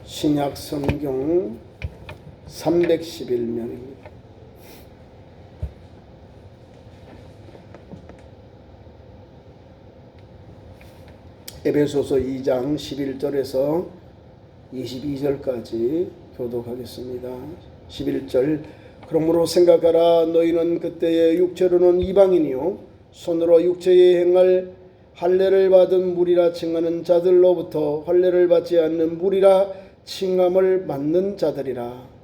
신약 성경 311면입니다. 에베소서 2장 11절에서 22절까지 교독하겠습니다. 11절 그러므로 생각하라. 너희는 그때의 육체로는 이방인이요 손으로 육체에 행할 할례를 받은 무리라 칭하는 자들로부터 할례를 받지 않는 무리라 칭함을 받는 자들이라.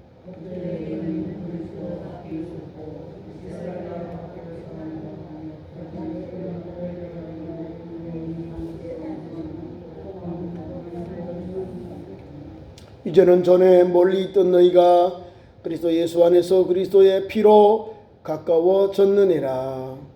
이제는 전에 멀리 있던 너희가 그리스도 예수 안에서 그리스도의 피로 가까워졌느니라.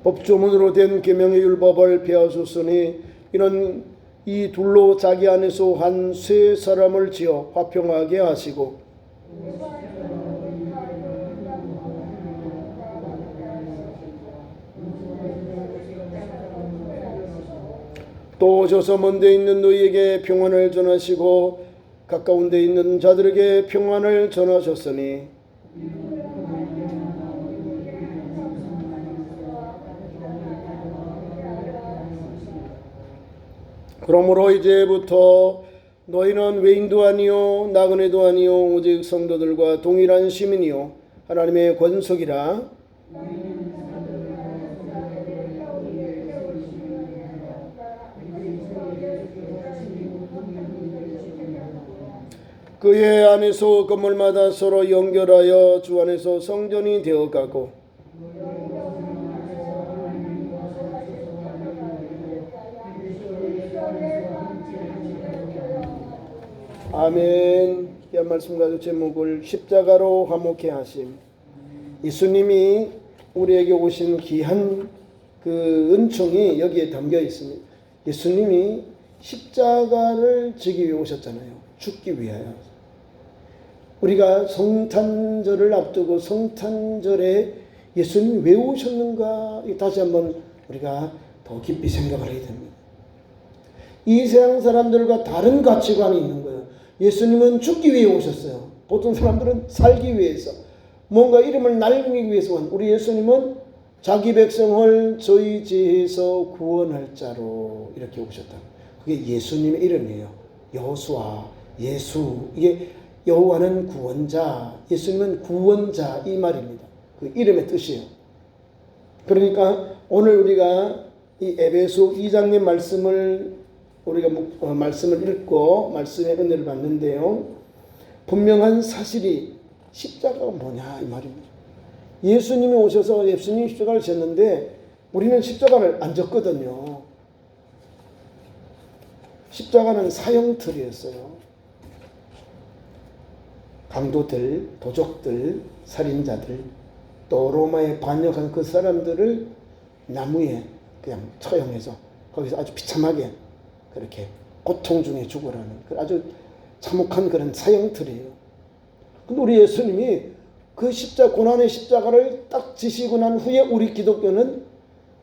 법조문으로 된 계명의 율법을 배워줬으니 이는 이 둘로 자기 안에서 한 세 사람을 지어 화평하게 하시고 또 저서 먼 데 있는 너희에게 평안을 전하시고 가까운 데 있는 자들에게 평안을 전하셨으니 그러므로 이제부터 너희는 외인도 아니요 나그네도 아니요 오직 성도들과 동일한 시민이요 하나님의 권속이라. 그의 안에서 건물마다 서로 연결하여 주 안에서 성전이 되어가고 아멘. 이 말씀 가지고 제목을 십자가로 화목해 하심. 예수님이 우리에게 오신 귀한 그 은총이 여기에 담겨 있습니다. 예수님이 십자가를 지기 위해 오셨잖아요. 죽기 위하여. 우리가 성탄절을 앞두고 성탄절에 예수님이 왜 오셨는가 다시 한번 우리가 더 깊이 생각을 해야 됩니다. 이 세상 사람들과 다른 가치관이 있는 거예요. 예수님은 죽기 위해 오셨어요. 보통 사람들은 살기 위해서 뭔가 이름을 날리기 위해서 온 우리 예수님은 자기 백성을 저희 죄에서 구원할 자로 이렇게 오셨다. 그게 예수님의 이름이에요. 여호수아, 예수. 이게 여호와는 구원자, 예수님은 구원자 이 말입니다. 그 이름의 뜻이에요. 그러니까 오늘 우리가 이 에베소 2장의 말씀을 우리가 말씀을 읽고 말씀의 은혜를 받는데요. 분명한 사실이 십자가가 뭐냐 이 말입니다. 예수님이 오셔서 예수님이 십자가를 졌는데 우리는 십자가를 안 졌거든요. 십자가는 사형틀이었어요. 강도들, 도적들, 살인자들, 또 로마에 반역한 그 사람들을 나무에 그냥 처형해서 거기서 아주 비참하게 그렇게 고통 중에 죽으라는 아주 참혹한 그런 사형틀이에요. 근데 우리 예수님이 그 고난의 십자가를 딱 지시고 난 후에 우리 기독교는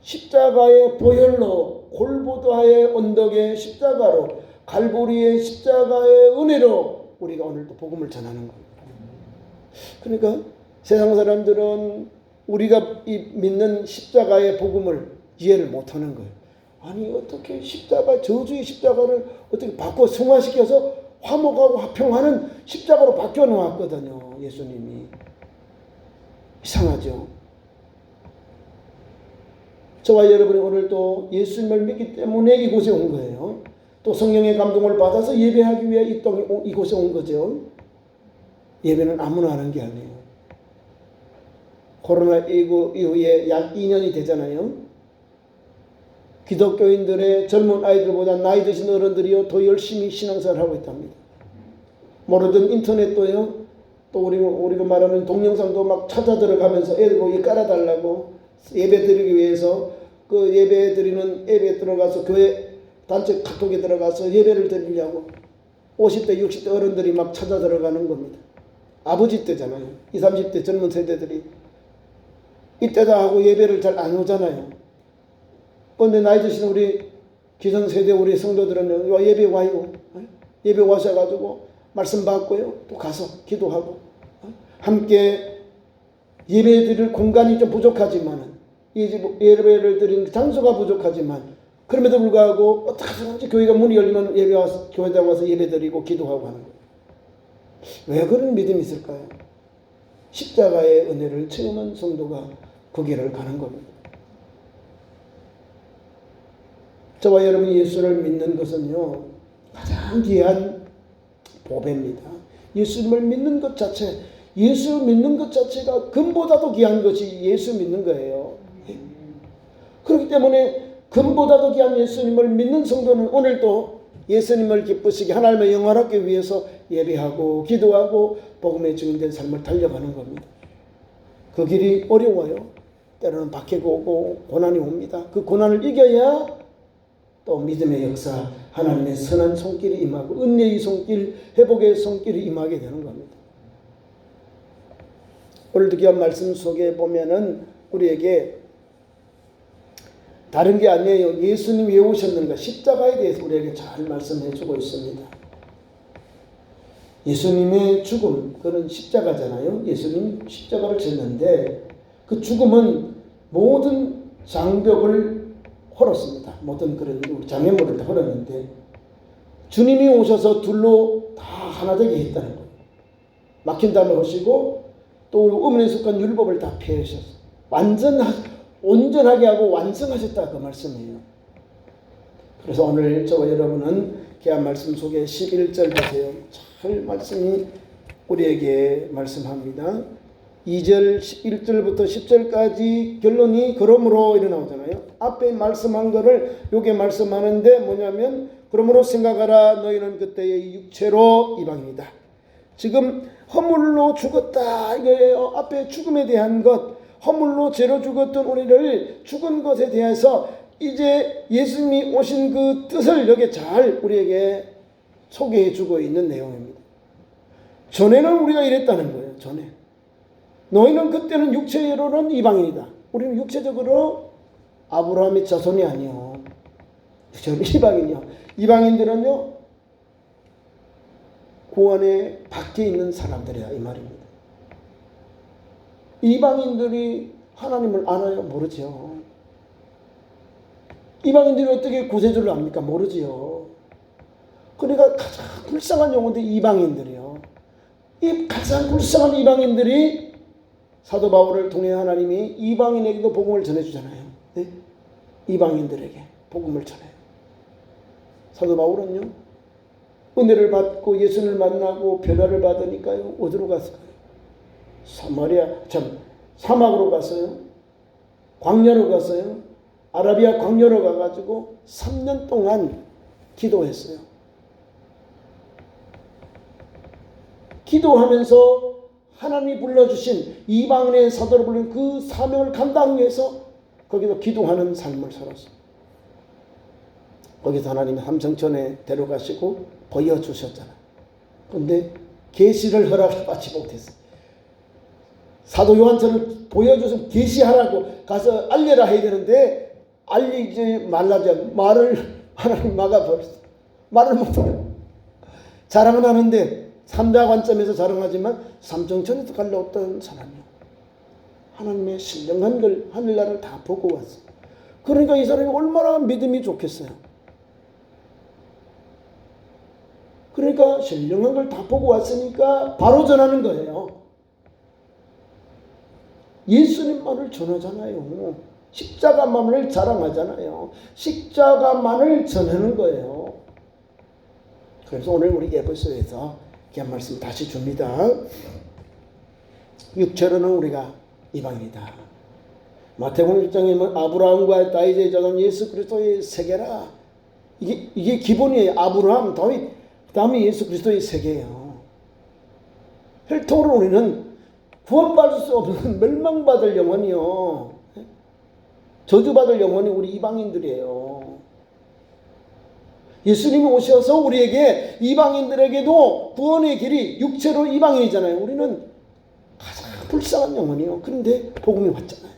십자가의 보혈로 골고다의 언덕의 십자가로 갈보리의 십자가의 은혜로 우리가 오늘도 복음을 전하는 겁니다. 그러니까 세상 사람들은 우리가 믿는 십자가의 복음을 이해를 못하는 거예요. 아니 어떻게 저주의 십자가를 어떻게 바꿔 승화시켜서 화목하고 화평하는 십자가로 바뀌어 놓았거든요. 예수님이. 이상하죠. 저와 여러분이 오늘 또 예수님을 믿기 때문에 이곳에 온 거예요. 또 성령의 감동을 받아서 예배하기 위해 이곳에 온 거죠. 예배는 아무나 하는 게 아니에요. 코로나19 이후에 약 2년이 되잖아요. 기독교인들의 젊은 아이들보다 나이 드신 어른들이요 더 열심히 신앙생활을 하고 있답니다. 모르던 인터넷도요. 또 우리가 말하는 동영상도 막 찾아 들어가면서 애들 보기 깔아달라고 예배 드리기 위해서 그 예배 드리는 앱에 들어가서 교회 단체 카톡에 들어가서 예배를 드리려고 50대 60대 어른들이 막 찾아 들어가는 겁니다. 아버지 때잖아요. 20, 30대 젊은 세대들이 이때다 하고 예배를 잘 안 오잖아요. 그런데 나이 드신 우리 기성세대 우리 성도들은 예배 와요. 예배 와셔가지고 말씀 받고요. 또 가서 기도하고 함께 예배 드릴 공간이 좀 부족하지만 예배를 드리는 장소가 부족하지만 그럼에도 불구하고 어떻게 하든지 교회가 문이 열리면 예배 와서 교회에 와서 예배 드리고 기도하고 하는 거예요. 왜 그런 믿음이 있을까요? 십자가의 은혜를 체험한 성도가 그 길을 가는 겁니다. 저와 여러분이 예수를 믿는 것은요, 가장 귀한 보배입니다. 예수님을 믿는 것 자체, 예수 믿는 것 자체가 금보다도 귀한 것이 예수 믿는 거예요. 그렇기 때문에 금보다도 귀한 예수님을 믿는 성도는 오늘도 예수님을 기쁘시게 하나님의 영화롭게 위해서 예배하고 기도하고 복음의 증인된 삶을 달려가는 겁니다. 그 길이 어려워요. 때로는 박해가 오고 고난이 옵니다. 그 고난을 이겨야 또 믿음의 역사, 하나님의 선한 손길이 임하고 은혜의 손길, 회복의 손길이 임하게 되는 겁니다. 오늘도 귀한 말씀 속에 보면은 우리에게 다른 게 아니에요. 예수님이 왜 오셨는가? 십자가에 대해서 우리에게 잘 말씀해 주고 있습니다. 예수님의 죽음, 그건 십자가잖아요. 예수님 십자가를 졌는데 그 죽음은 모든 장벽을 헐었습니다. 모든 그런 장애물을 다 헐었는데 주님이 오셔서 둘로 다 하나 되게 했다는 거예요. 막힌 담을 하시고 또 음란에 속한 율법을 다 폐하셨어요. 온전하게 하고 완성하셨다 그 말씀이에요. 그래서 오늘 저와 여러분은 귀한 말씀 속에 11절 보세요. 잘 말씀이 우리에게 말씀합니다. 2절 1절부터 10절까지 결론이 그러므로 이래 나오잖아요. 앞에 말씀한 거를 여기 말씀하는데 뭐냐면 그러므로 생각하라 너희는 그때의 육체로 이방인이다. 지금 허물로 죽었다 이거예요. 앞에 죽음에 대한 것, 허물로 죄로 죽었던 우리를 죽은 것에 대해서 이제 예수님이 오신 그 뜻을 여기 잘 우리에게 소개해 주고 있는 내용입니다. 전에는 우리가 이랬다는 거예요. 전에 너희는 그때는 육체로는 이방인이다. 우리는 육체적으로 아브라함의 자손이 아니요. 저는 이방인이요. 이방인들은요 구원의 밖에 있는 사람들이야 이 말입니다. 이방인들이 하나님을 아나요? 모르죠. 이방인들이 어떻게 구세주를 압니까? 모르지요. 그러니까 가장 불쌍한 영혼들이 이방인들이요. 이 가장 불쌍한 이방인들이 사도 바울을 통해 하나님이 이방인에게도 복음을 전해주잖아요. 네? 이방인들에게 복음을 전해요. 사도 바울은요 은혜를 받고 예수를 만나고 변화를 받으니까요 어디로 갔을까요? 사막으로 갔어요. 광야로 갔어요. 아라비아 광야로 가가지고 3년 동안 기도했어요. 기도하면서 하나님이 불러주신 이방인의 사도를 부른 그 사명을 감당하기 위해서 거기서 기도하는 삶을 살았어요. 거기서 하나님이 삼성천에 데려가시고 보여주셨잖아요. 그런데 계시를 허락받지 못했어요. 사도 요한처럼 보여줘서 계시하라고 가서 알려라 해야 되는데 알리지 말라죠. 말을 하나님 막아버렸어요. 말을 못해요. 자랑은 하는데 삼자 관점에서 자랑하지만 삼정천에도 갈려 없던 사람이요. 하나님의 신령한 걸 하늘나라를 다 보고 왔어요. 그러니까 이 사람이 얼마나 믿음이 좋겠어요. 그러니까 신령한 걸 다 보고 왔으니까 바로 전하는 거예요. 예수님만을 전하잖아요. 십자가만을 자랑하잖아요. 십자가만을 전하는 거예요. 그래서 오늘 우리 에베소에서 귀한 말씀 다시 줍니다. 육체로는 우리가 이방이다. 마태복음 1장에 아브라함과 다윗의 자손 예수 그리스도의 세계라. 이게 기본이에요. 아브라함, 다윗, 그 다음에 예수 그리스도의 세계예요. 혈통으로 우리는 구원받을 수 없는 멸망받을 영혼이요. 저주받을 영혼이 우리 이방인들이에요. 예수님이 오셔서 우리에게 이방인들에게도 구원의 길이 육체로 이방인이잖아요. 우리는 가장 불쌍한 영혼이요. 그런데 복음이 왔잖아요.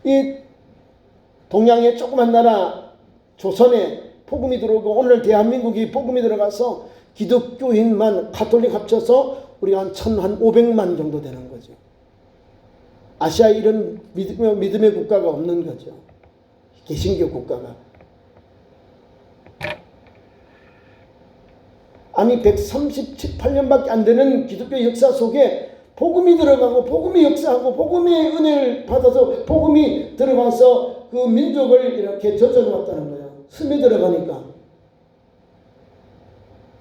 이 동양의 조그만 나라 조선에 복음이 들어오고 오늘 대한민국이 복음이 들어가서 기독교인만 가톨릭 합쳐서 우리가 한 1,500만 정도 되는 거죠. 아시아에 이런 믿음의 국가가 없는 거죠. 개신교 국가가. 아니 138년밖에 안 되는 기독교 역사 속에 복음이 들어가고 복음이 역사하고 복음의 은혜를 받아서 복음이 들어가서 그 민족을 이렇게 젖어놓았다는 거예요. 스며 들어가니까.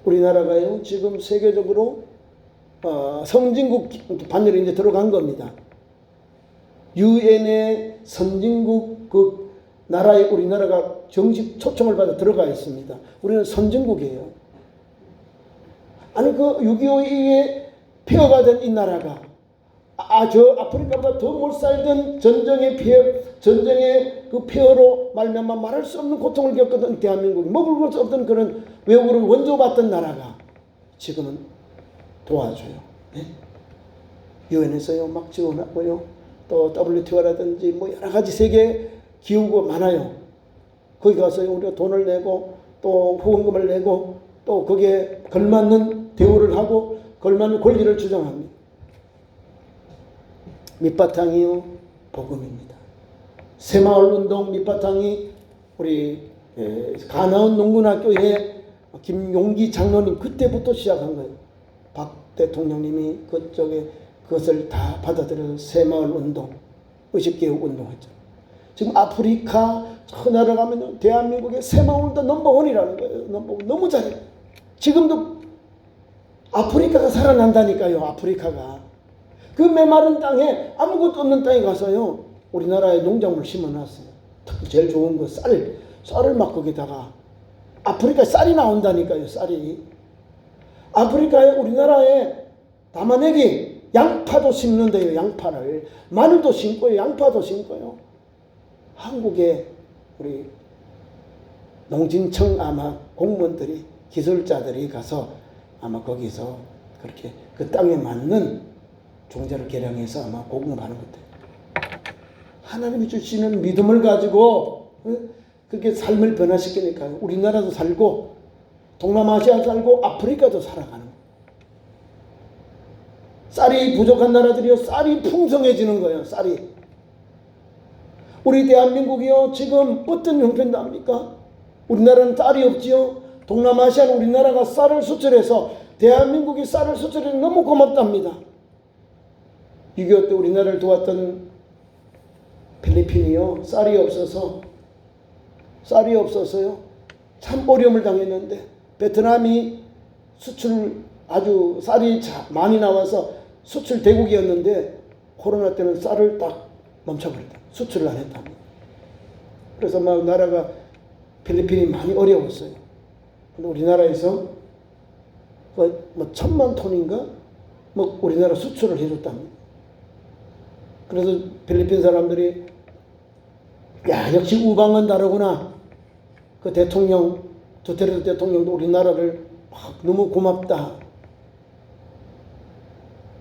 우리나라가요 지금 세계적으로 선진국 반열에 이제 들어간 겁니다. 유엔의 선진국 그 나라에 우리나라가 정식 초청을 받아 들어가 있습니다. 우리는 선진국이에요. 아니 그 6.25 이후에 폐허가 된 이 나라가 저 아프리카보다 더 못 살던 전쟁의 그 폐허로 말미암아 말할 수 없는 고통을 겪었던 대한민국이 먹을 수 없던 그런 외국으로 원조받던 나라가 지금은 도와줘요. 네? 유엔에서요 막 지원하고요. 또 WTO라든지 뭐 여러 가지 세계 기구가 많아요. 거기 가서 우리가 돈을 내고 또 후원금을 내고 또 거기에 걸맞는 대우를 하고 걸맞는 권리를 주장합니다. 밑바탕이요 복음입니다. 새마을운동 밑바탕이 우리 가나운 농군학교의 김용기 장로님 그때부터 시작한 거예요. 박 대통령님이 그쪽에 그것을 다 받아들여서 새마을운동, 의식개혁운동했죠. 지금 아프리카 저 나라 가면 대한민국의 새마을운동 넘버원이라는 거예요. 넘버원 너무 잘해요. 지금도 아프리카가 살아난다니까요. 아프리카가. 그 메마른 땅에 아무것도 없는 땅에 가서요. 우리나라의 농작물 심어놨어요. 특히 제일 좋은 거 쌀을 막 거기다가 아프리카에 쌀이 나온다니까요. 쌀이. 아프리카에 우리나라에 담아내기 양파도 심는데요. 양파를. 마늘도 심고요. 양파도 심고요. 한국에 우리 농진청 아마 공무원들이 기술자들이 가서 아마 거기서 그렇게 그 땅에 맞는 종자를 개량해서 아마 공급하는 것 같아요. 하나님이 주시는 믿음을 가지고 그렇게 삶을 변화시키니까 우리나라도 살고 동남아시아 살고 아프리카도 살아가는 거예요. 쌀이 부족한 나라들이요 쌀이 풍성해지는 거예요. 쌀이. 우리 대한민국이요 지금 어떤 형편도 합니까? 우리나라는 쌀이 없지요. 동남아시아는 우리나라가 쌀을 수출해서 대한민국이 쌀을 수출해서 너무 고맙답니다. 6.25 때 우리나라를 도왔던 필리핀이요 쌀이 없어서요 참 어려움을 당했는데 베트남이 수출 아주 쌀이 많이 나와서 수출 대국이었는데 코로나 때는 쌀을 딱 멈춰버렸다. 수출을 안 했답니다. 그래서 막 나라가 필리핀이 많이 어려웠어요. 근데 우리나라에서 뭐 1,000만 톤인가 뭐 우리나라 수출을 해줬답니다. 그래서 필리핀 사람들이 야 역시 우방은 다르구나. 그 대통령 두테르테 대통령도 우리나라를 막 너무 고맙다.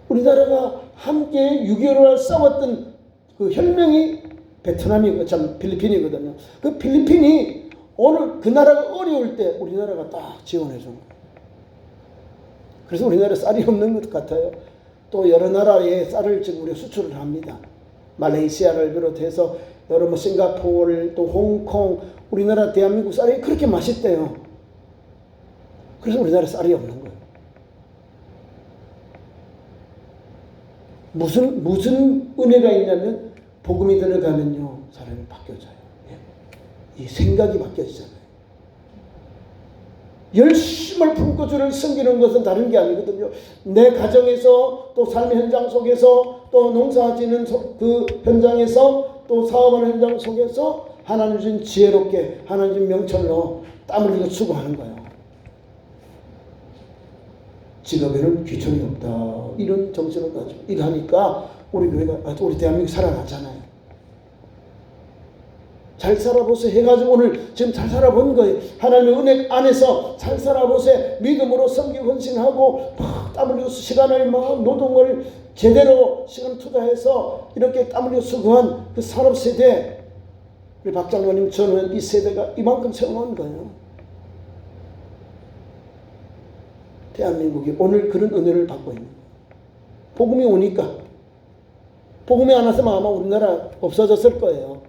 우리나라가 함께 6.25를 싸웠던 그 혈명이 필리핀이거든요. 그 필리핀이 오늘 그 나라가 어려울 때 우리나라가 딱 지원해 준 거예요. 그래서 우리나라 쌀이 없는 것 같아요. 또 여러 나라에 쌀을 지금 우리가 수출을 합니다. 말레이시아를 비롯해서 여러 싱가포르 또 홍콩 우리나라 대한민국 쌀이 그렇게 맛있대요. 그래서 우리나라 쌀이 없는 거예요. 무슨 은혜가 있냐면 복음이 들어가면요 사람이 바뀌어져요. 이 생각이 바뀌어지잖아요. 열심을 품고 주를 섬기는 것은 다른 게 아니거든요. 내 가정에서 또 삶의 현장 속에서 또 농사지는 그 현장에서 또 사업하는 현장 속에서 하나님 주신 지혜롭게 하나님 주신 명철로 땀을 흘려 수고하는 거예요. 직업에는 귀천이 없다. 이런 정신을 가지고 일하니까 우리 교회가 우리 대한민국 살아나잖아요. 잘 살아보세요 해가지고 오늘 지금 잘 살아본 거예요. 하나님의 은혜 안에서 잘 살아보세요. 믿음으로 섬기고 헌신하고 막 땀 흘리고 시간을 막 노동을 제대로 시간 투자해서 이렇게 땀 흘리고 수고한 그 산업 세대, 우리 박 장로님 저는 이 세대가 이만큼 세워놓은 거예요. 대한민국이 오늘 그런 은혜를 받고 있는 거예요. 복음이 오니까. 복음이 안 왔으면 아마 우리나라 없어졌을 거예요.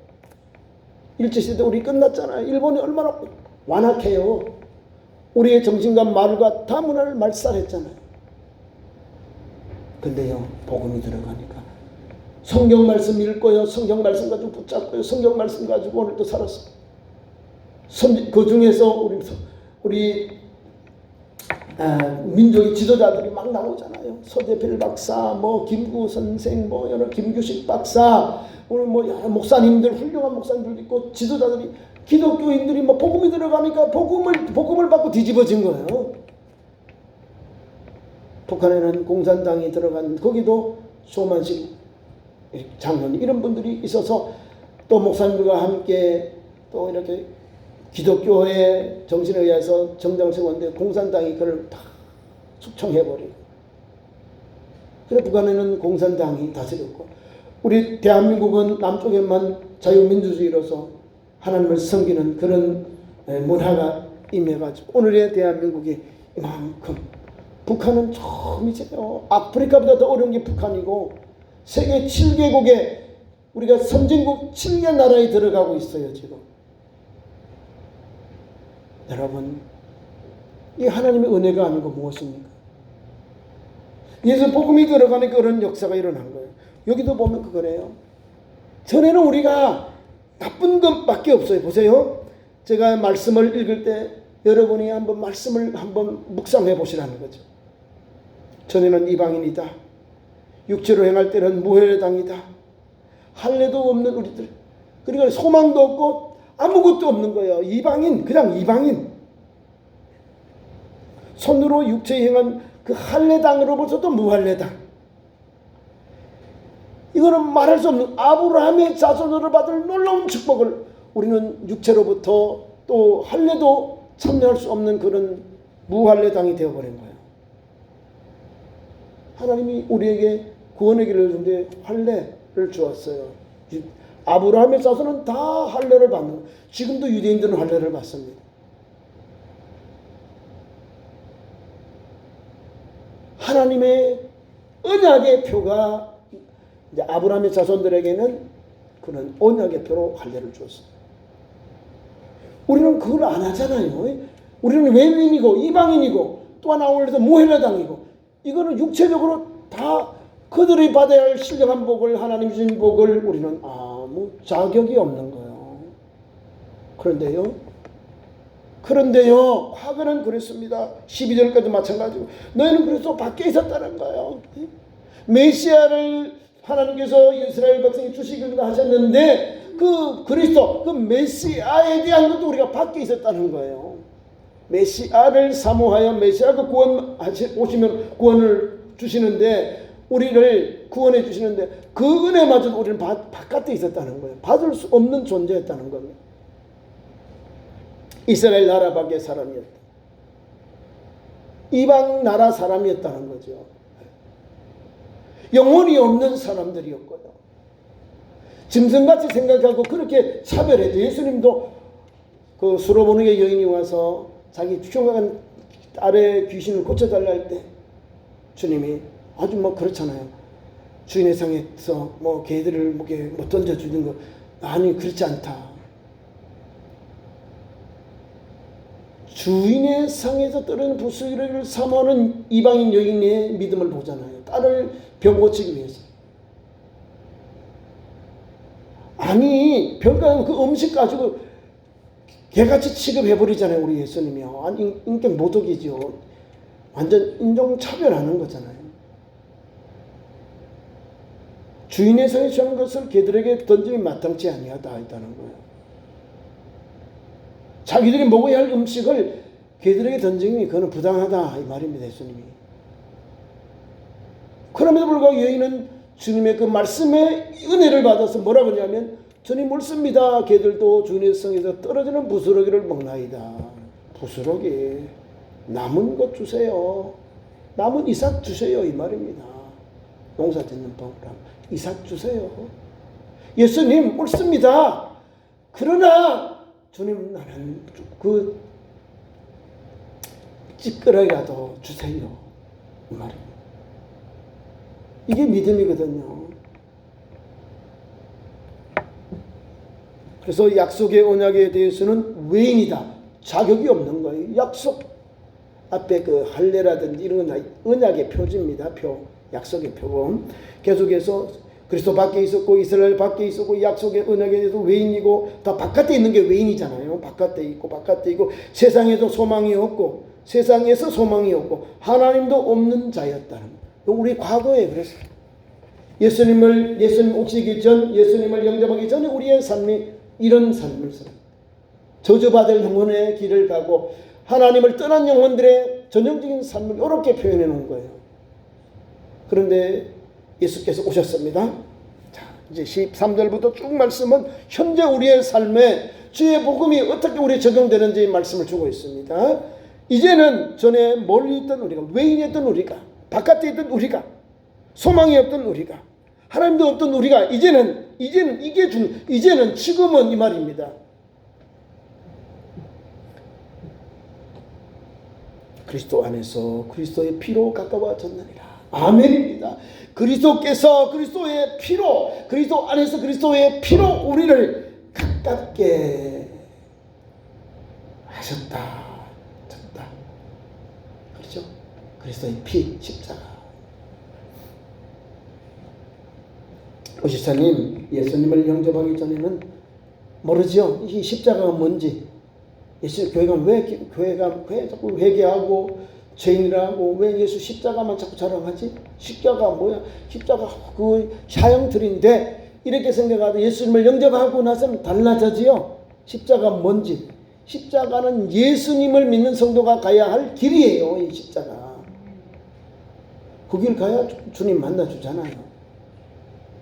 일제시대 우리 끝났잖아요. 일본이 얼마나 완악해요. 우리의 정신과 말과 다 문화를 말살했잖아요. 근데요, 복음이 들어가니까 성경 말씀 읽고요, 성경 말씀 가지고 붙잡고요, 성경 말씀 가지고 오늘도 살았어요. 그 중에서 우리 민족의 지도자들이 막 나오잖아요. 서재필 박사, 뭐 김구 선생, 뭐 여러 김규식 박사, 오늘 뭐 목사님들, 훌륭한 목사님들 있고 지도자들이, 기독교인들이 뭐 복음이 들어가니까 복음을 받고 뒤집어진 거예요. 북한에는 공산당이 들어간, 거기도 조만식 장로님 이런 분들이 있어서 또 목사님들과 함께 또 이렇게 기독교의 정신에 의해서 정당세웠는데 공산당이 그걸 다 숙청해버리고, 그래 북한에는 공산당이 다스렸고, 우리 대한민국은 남쪽에만 자유민주주의로서 하나님을 섬기는 그런 문화가 임해가지고 오늘의 대한민국이 이만큼, 북한은 처음이죠. 아프리카보다 더 어려운 게 북한이고, 세계 7개국에 우리가 선진국 7개 나라에 들어가고 있어요 지금. 여러분, 이 하나님의 은혜가 아니고 무엇입니까? 예수 복음이 들어가니까 그런 역사가 일어난 거예요. 여기도 보면 그거래요. 전에는 우리가 나쁜 것밖에 없어요. 보세요. 제가 말씀을 읽을 때 여러분이 한번 말씀을 한번 묵상해 보시라는 거죠. 전에는 이방인이다. 육체로 행할 때는 무혈당이다. 할례도 없는 우리들. 그리고 소망도 없고 아무것도 없는 거예요. 이방인, 그냥 이방인. 손으로 육체에 행한 그 할례당으로부터도 무할례당. 이거는 말할 수 없는 아브라함의 자손으로 받을 놀라운 축복을 우리는 육체로부터 또 할례도 참여할 수 없는 그런 무할례당이 되어버린 거예요. 하나님이 우리에게 구원의 길을 주는데 할례를 주었어요. 아브라함의 자손은 다 할례를 받는 거예요. 지금도 유대인들은 할례를 받습니다. 하나님의 언약의 표가 이제 아브라함의 자손들에게는 그런 언약의 표로 할례를 주었어요. 우리는 그걸 안 하잖아요. 우리는 외민이고 이방인이고 또 하나 올려서 무헬라당이고, 이거는 육체적으로 다 그들이 받아야 할 신령한 복을, 하나님 주신 복을 우리는 아무 자격이 없는 거예요. 그런데요 과거는 그랬습니다. 12절까지 마찬가지고 너희는 그래서 밖에 있었다는 거예요. 메시아를 하나님께서 이스라엘 백성이 주시기로 하셨는데 그 그리스도, 그 메시아에 대한 것도 우리가 밖에 있었다는 거예요. 메시아를 사모하여 메시아가 오시면 구원을 주시는데, 우리를 구원해 주시는데 그 은혜마저도 우리는 바깥에 있었다는 거예요. 받을 수 없는 존재였다는 겁니다. 이스라엘 나라 밖의 사람이었다. 이방 나라 사람이었다는 거죠. 영혼이 없는 사람들이었고요. 짐승같이 생각하고 그렇게 차별했죠. 예수님도 그 수로보니게 여인이 와서 자기 흉악한 딸의 귀신을 고쳐달라 할 때 주님이 아주 뭐 그렇잖아요. 주인의 상에서 뭐 개들을 뭐 던져주는 거, 아니 그렇지 않다. 주인의 상에서 떨어지는 부스러기를 사모하는 이방인 여인의 믿음을 보잖아요. 딸을 병 고치기 위해서. 아니 별거 그 음식 가지고 개같이 취급해버리잖아요. 우리 예수님이요. 아니 인격 모독이죠. 완전 인종차별하는 거잖아요. 주인의 성에 취하는 것을 개들에게 던짐이 마땅치 아니하다 했다는 거예요. 자기들이 먹어야 할 음식을 개들에게 던짐이 그거는 부당하다 이 말입니다. 예수님이. 그럼에도 불구하고 여인은 주님의 그 말씀에 은혜를 받아서 뭐라고 하냐면, 주님 옳습니다. 개들도 주인의 성에서 떨어지는 부스러기를 먹나이다. 부스러기 남은 것 주세요. 남은 이삭 주세요 이 말입니다. 농사 짓는 법을 이삭 주세요. 예수님 옳습니다. 그러나 주님 나는 그 찌끄러기라도 주세요 이 말입니다. 이게 믿음이거든요. 그래서 약속의 언약에 대해서는 외인이다. 자격이 없는 거예요. 약속 앞에 그 할례라든지 이런 건 언약의 표지입니다. 약속의 표범. 계속해서 그리스도 밖에 있었고 이스라엘 밖에 있었고 약속의 언약에 대해서 외인이고 다 바깥에 있는 게 외인이잖아요. 바깥에 있고 세상에도 소망이 없고 세상에서 소망이 없고 하나님도 없는 자였다는 거예요. 우리 과거에 그랬어요. 예수님 오시기 전, 예수님을 영접하기 전에 우리의 삶이 이런 삶을 살아요. 저주받을 영혼의 길을 가고 하나님을 떠난 영혼들의 전형적인 삶을 이렇게 표현해 놓은 거예요. 그런데 예수께서 오셨습니다. 자, 이제 13절부터 쭉 말씀은 현재 우리의 삶에 주의 복음이 어떻게 우리에 적용되는지 말씀을 주고 있습니다. 이제는 전에 멀리 있던 우리가, 외인이었던 우리가, 바깥에 있던 우리가, 소망이 없던 우리가, 하나님도 없던 우리가 이제는 지금은 이 말입니다. 그리스도 안에서 그리스도의 피로 가까워졌느니라. 아멘입니다. 그리스도의 그리스도 안에서 그리스도의 피로 우리를 가깝게 하셨다. 그렇죠? 그리스도의 피, 십자가. 오시사님, 예수님을 영접하기 전에는 모르죠. 이 십자가가 뭔지. 교회가 왜 자꾸 회개하고 죄인이라고 왜 예수 십자가만 자꾸 자랑하지? 십자가 뭐야? 십자가 그 사형틀인데 이렇게 생각하고 예수님을 영접하고 나서는 달라져지요. 십자가 뭔지. 십자가는 예수님을 믿는 성도가 가야 할 길이에요. 이 십자가. 그 길 가야 주님 만나주잖아요.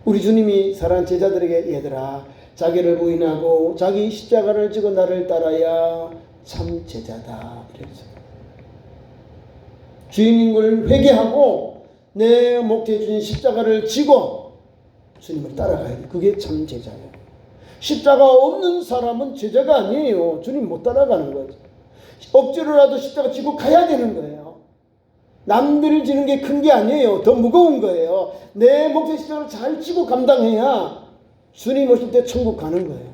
우리 주님이 사랑하는 제자들에게 얘들아 자기를 부인하고 자기 십자가를 지고 나를 따라야 참 제자다. 이랬어요. 주인인 걸 회개하고 내 목에 주신 십자가를 지고 주님을 따라가야 돼. 그게 참 제자예요. 십자가 없는 사람은 제자가 아니에요. 주님 못 따라가는 거죠. 억지로라도 십자가 지고 가야 되는 거예요. 남들을 지는 게 큰 게 아니에요. 더 무거운 거예요. 내 목에 십자가를 잘 지고 감당해야 주님 오실 때 천국 가는 거예요.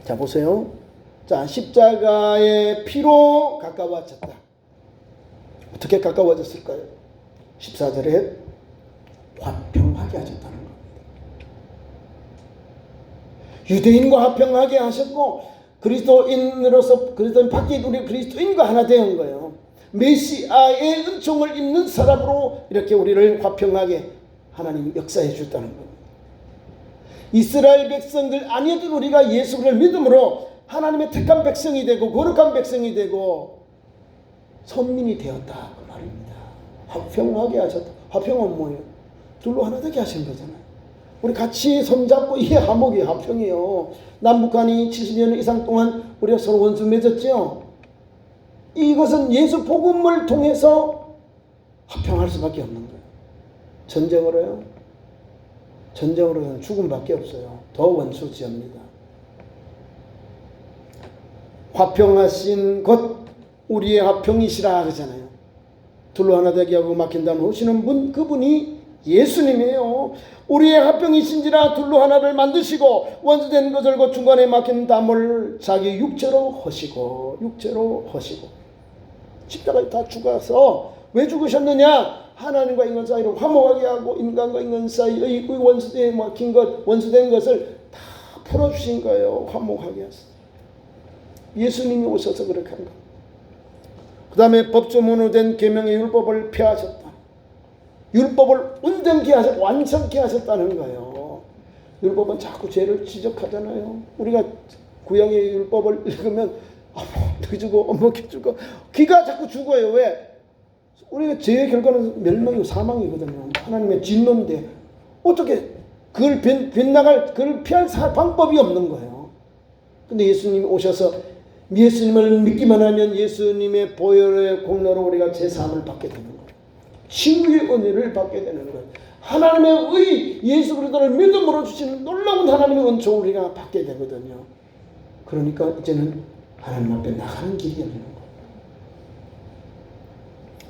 자, 보세요. 자, 십자가의 피로 가까워졌다. 어떻게 가까워졌을까요? 14절에 화평하게 하셨다는 겁니다. 유대인과 화평하게 하셨고 그리스도인으로서 그리스도인 밖에 우리 그리스도인과 하나 되는 거예요. 메시아의 은총을 입는 사람으로 이렇게 우리를 화평하게 하나님이 역사해 주셨다는 겁니다. 이스라엘 백성들 아니었던 우리가 예수를 믿음으로 하나님의 택한 백성이 되고 거룩한 백성이 되고 선민이 되었다 그 말입니다. 화평하게 하셨다. 화평은 뭐예요? 둘로 하나 되게 하신 거잖아요. 우리 같이 손잡고 이게 화목이 화평이에요. 남북한이 70년 이상 동안 우리가 서로 원수 맺었죠. 이것은 예수 복음을 통해서 화평할 수밖에 없는 거예요. 전쟁으로요? 전쟁으로는 죽음밖에 없어요. 더 원수지합니다. 화평하신 것 우리의 화평이시라 하잖아요. 둘로 하나 되게 하고 막힌 다음에 오시는 분 그분이 예수님이에요. 우리의 화평이신지라 둘로 하나를 만드시고 원수된 것을 곧 중간에 막힌 담을 자기 육체로 허시고 십자가에 다 죽어서 왜 죽으셨느냐? 하나님과 인간 사이를 화목하게 하고 인간과 인간 사이의 원수된 막힌 것, 원수된 것을 다 풀어주신 거예요. 화목하게 하셨어요. 예수님이 오셔서 그렇게 한 겁니다. 그 다음에 법조문으로 된 계명의 율법을 폐하셨다. 율법을 온전케 하셨다. 완성케 하셨다는 거예요. 율법은 자꾸 죄를 지적하잖아요. 우리가 구약의 율법을 읽으면 어먹해주고 어먹해주고 귀가 자꾸 죽어요. 왜? 우리가 죄의 결과는 멸망이고 사망이거든요. 하나님의 진노인데 어떻게 그걸 빗나갈 그걸 피할 방법이 없는 거예요. 근데 예수님이 오셔서 예수님을 믿기만 하면 예수님의 보혈의 공로로 우리가 제사함을 받게 되는 거예요. 신구의 은혜를 받게 되는 거예요. 하나님의 의, 예수 그리스도를 믿음으로 주신 놀라운 하나님의 은총을 우리가 받게 되거든요. 그러니까 이제는 하나님 앞에 나가는 길이 열리는 거예요.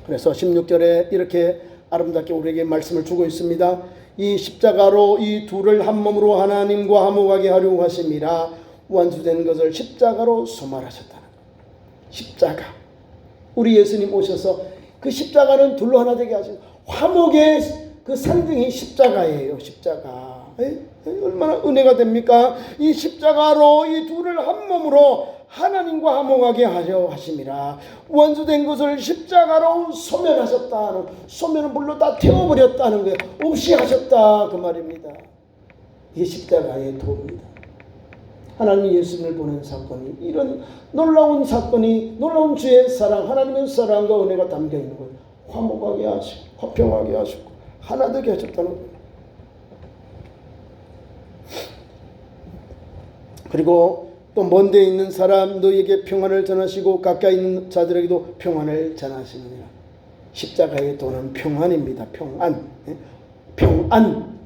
그래서 16절에 이렇게 아름답게 우리에게 말씀을 주고 있습니다. 이 십자가로 이 둘을 한 몸으로 하나님과 화목하게 하려고 하심이라 완수된 것을 십자가로 소멸하셨다는 거예요. 십자가. 우리 예수님 오셔서 그 십자가는 둘로 하나 되게 하신 화목의 그 상징이 십자가예요. 십자가. 얼마나 은혜가 됩니까? 이 십자가로 이 둘을 한 몸으로 하나님과 화목하게 하려 하심이라 완수된 것을 십자가로 소멸하셨다는, 소멸은 물로 다 태워버렸다는 거예요. 없이 하셨다 그 말입니다. 이게 십자가의 도입니다. 하나님 예수님을 보낸 사건이, 이런 놀라운 사건이, 놀라운 주의 사랑, 하나님의 사랑과 은혜가 담겨 있는 거예요. 화목하게 하시고 화평하게 하시고 하나 되게 하셨다는 거예요. 그리고 또 먼 데 있는 사람 너희에게 평안을 전하시고 가까이 있는 자들에게도 평안을 전하시느니라. 십자가의 도는 평안입니다. 평안. 평안.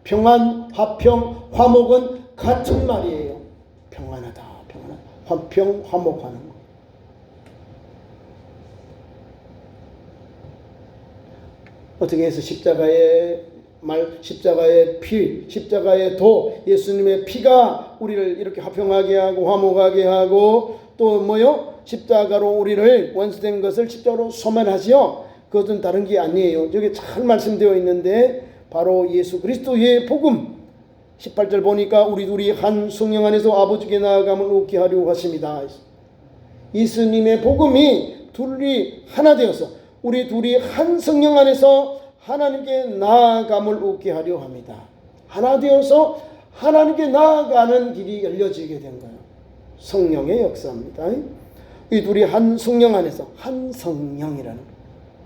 평안, 화평, 화목은 같은 말이에요. 평안하다, 평안하다. 화평, 화목하는 거. 어떻게 해서 십자가의 말, 십자가의 피, 십자가의 도, 예수님의 피가 우리를 이렇게 화평하게 하고 화목하게 하고 또 뭐요? 십자가로 우리를 완수된 것을 십자가로 소멸하지요. 그것은 다른 게 아니에요. 여기 잘 말씀되어 있는데 바로 예수 그리스도의 복음 18절 보니까 우리 둘이 한 성령 안에서 아버지께 나아감을 얻게 하려고 하십니다. 예수님의 복음이 둘이 하나 되어서 우리 둘이 한 성령 안에서 하나님께 나아감을 얻게 하려 합니다. 하나 되어서 하나님께 나아가는 길이 열려지게 된 거예요. 성령의 역사입니다. 이 둘이 한 성령 안에서, 한 성령이라는 거예요.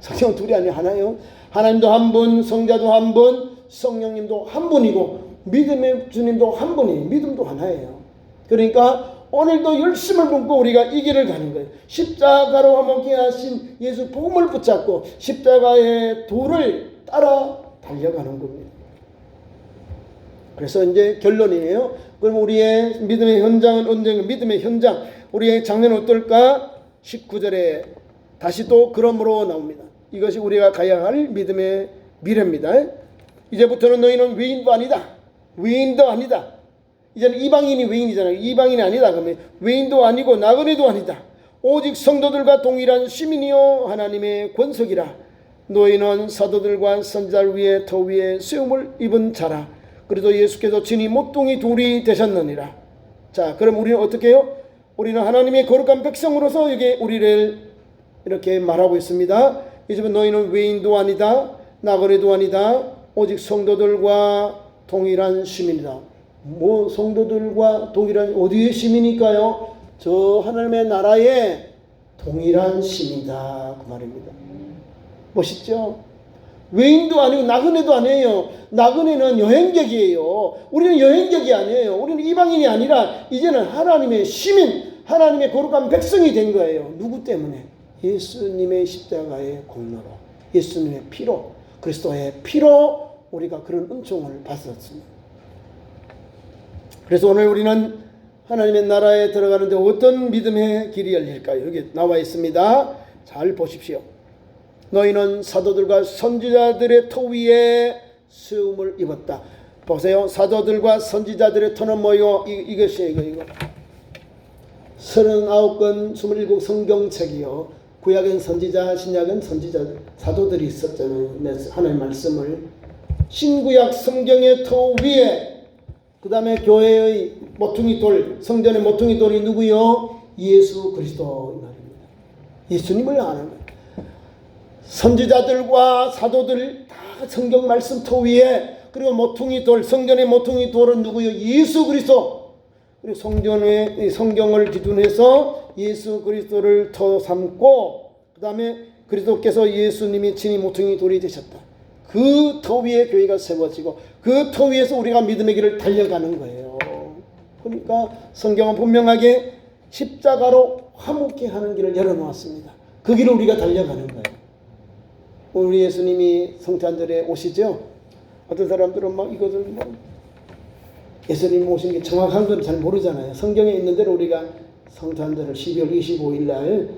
성령 둘이 아니라 하나예요. 하나님도 한 분, 성자도 한 분, 성령님도 한 분이고 믿음의 주님도 한 분이에요. 믿음도 하나예요. 그러니까 오늘도 열심을 품고 우리가 이 길을 가는 거예요. 십자가로 화목케 하신 예수 복음을 붙잡고 십자가의 도를 따라 달려가는 겁니다. 그래서 이제 결론이에요. 그럼 우리의 믿음의 현장은 언젠가, 믿음의 현장, 우리의 장면은 어떨까? 19절에 다시 또 그러므로 나옵니다. 이것이 우리가 가야 할 믿음의 미래입니다. 이제부터는 너희는 외인도 아니다. 외인도 아니다. 이제는 이방인이 외인이잖아요. 이방인이 아니다. 그러면 외인도 아니고 나그네도 아니다. 오직 성도들과 동일한 시민이요 하나님의 권속이라. 너희는 사도들과 선지자를 위해 터 위에 세움을 입은 자라. 그래도 예수께서 친히 모퉁이 돌이 되셨느니라. 자, 그럼 우리는 어떻게 해요? 우리는 하나님의 거룩한 백성으로서 여기 우리를 이렇게 말하고 있습니다. 이제는 너희는 외인도 아니다. 나그네도 아니다. 오직 성도들과 동일한 시민이다. 뭐 성도들과 동일한 어디의 시민일까요? 저 하나님의 나라의 동일한 시민이다 그 말입니다. 멋있죠? 외인도 아니고 나그네도 아니에요. 나그네는 여행객이에요. 우리는 여행객이 아니에요. 우리는 이방인이 아니라 이제는 하나님의 시민, 하나님의 거룩한 백성이 된 거예요. 누구 때문에? 예수님의 십자가의 공로로, 예수님의 피로, 그리스도의 피로 우리가 그런 은총을 받았습니다. 그래서 오늘 우리는 하나님의 나라에 들어가는데 어떤 믿음의 길이 열릴까요? 여기 나와 있습니다. 잘 보십시오. 너희는 사도들과 선지자들의 터 위에 세움을 입었다. 보세요. 사도들과 선지자들의 터는 뭐요? 이것이에요. 이거. 39권 27 성경책이요. 구약은 선지자, 신약은 선지자, 사도들이 있었잖아요. 하나님의 말씀을. 신구약 성경의 터 위에, 그 다음에 교회의 모퉁이 돌, 성전의 모퉁이 돌이 누구요? 예수 그리스도 말입니다. 예수님을 아는 거예요. 선지자들과 사도들 다 성경 말씀 터 위에, 그리고 모퉁이 돌, 성전의 모퉁이 돌은 누구요? 예수 그리스도. 그리고 성경을 기준해서 예수 그리스도를 터 삼고, 그 다음에 그리스도께서 예수님이 친히 모퉁이 돌이 되셨다. 그 터 위에 교회가 세워지고 그 터 위에서 우리가 믿음의 길을 달려가는 거예요. 그러니까 성경은 분명하게 십자가로 화목케 하는 길을 열어놓았습니다. 그 길을 우리가 달려가는 거예요. 우리 예수님이 성탄절에 오시죠. 어떤 사람들은 막 이것을 뭐 예수님 오신 게 정확한 건 잘 모르잖아요. 성경에 있는 대로 우리가 성탄절을 12월 25일 날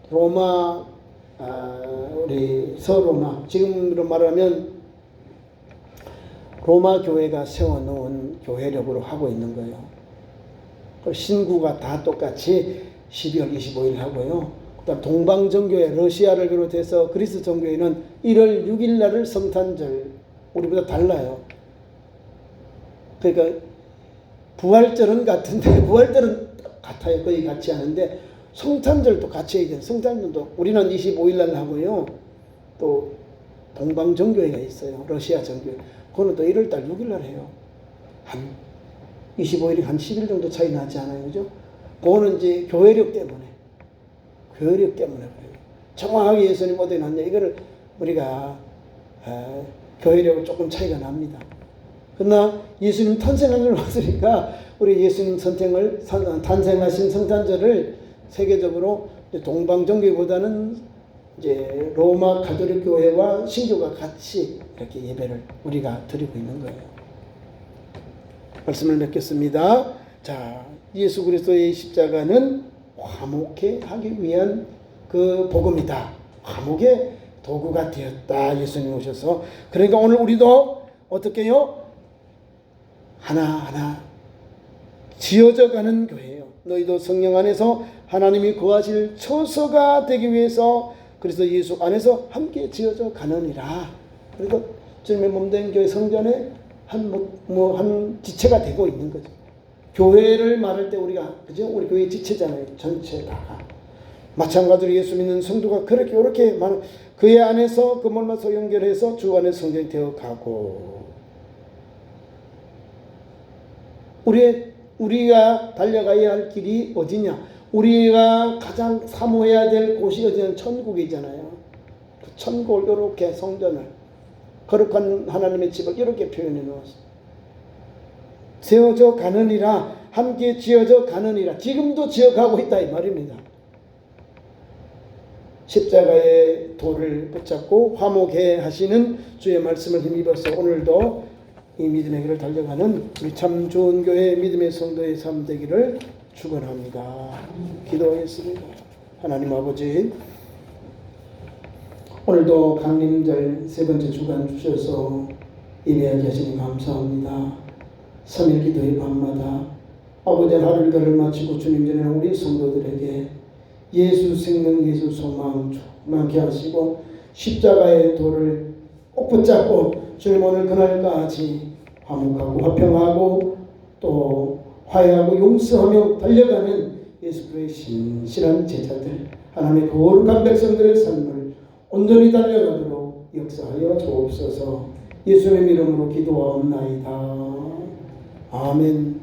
로마 우리 서로마 지금으로 말하면 로마 교회가 세워놓은 교회력으로 하고 있는 거예요. 신구가 다 똑같이 12월 25일 하고요. 그다음 동방정교회 러시아를 비롯해서 그리스 정교회는 1월 6일 날을 성탄절 우리보다 달라요. 그러니까 부활절은 같은데 부활절은 같아요. 거의 같이 하는데 성탄절도 같이 해야 돼요. 성탄절도 우리는 25일 날 하고요. 또 동방정교회가 있어요. 러시아 정교회. 그거는 또 1월 달 6일 날 해요. 한 25일이 한 10일 정도 차이 나지 않아요. 그죠? 그거는 이제 교회력 때문에 그래요. 정확하게 예수님 어디에 놨냐 이거를 우리가 교회력은 조금 차이가 납니다. 그러나 예수님 탄생한 걸 봤으니까 우리 예수님 탄생하신 성탄절을 세계적으로 동방정교회보다는 이제 로마 가톨릭 교회와 신교가 같이 이렇게 예배를 우리가 드리고 있는 거예요. 말씀을 맺겠습니다. 자, 예수 그리스도의 십자가는 화목케 하기 위한 그 복음이다. 화목의 도구가 되었다. 예수님 오셔서. 그러니까 오늘 우리도 어떻게 해요? 하나하나 지어져 가는 교회예요. 너희도 성령 안에서 하나님이 거하실 처소가 되기 위해서 그래서 예수 안에서 함께 지어져 가느니라. 그래서 주님의 몸된 교회 성전에 한 지체가 되고 있는 거죠. 교회를 말할 때 우리가 그죠? 우리 교회 지체잖아요. 전체 다가. 마찬가지로 예수 믿는 성도가 그렇게 이렇게 그의 안에서 그 몸에서 연결해서 주 안에 성전이 되어 가고 우리가 달려가야 할 길이 어디냐? 우리가 가장 사모해야 될 곳이 어디냐? 천국이잖아요. 그 천국을 이렇게 성전을 거룩한 하나님의 집을 이렇게 표현해 놓았어요. 세워져 가느니라. 함께 지어져 가느니라. 지금도 지어가고 있다 이 말입니다. 십자가의 돌을 붙잡고 화목해 하시는 주의 말씀을 힘입어서 오늘도 이 믿음의 길을 달려가는 우리 참 좋은 교회 믿음의 성도의 삶 되기를 축원합니다. 기도하겠습니다. 하나님 아버지, 오늘도 강림절 세 번째 주간 주셔서 예배하게 하시니 감사합니다. 3일 기도의 밤마다 아버지 하루를 마치고 주님 전에 우리 성도들에게 예수 생명 예수 소망 충만케 하시고 십자가의 돌을 꼭 붙잡고 주님 오늘 그날까지 화목하고 화평하고 또 화해하고 용서하며 달려가는 예수 그리스도의 신실한 제자들 하나님의 거룩한 백성들의 삶을 온전히 달려가도록 역사하여 주옵소서. 예수님의 이름으로 기도하옵나이다. 아멘.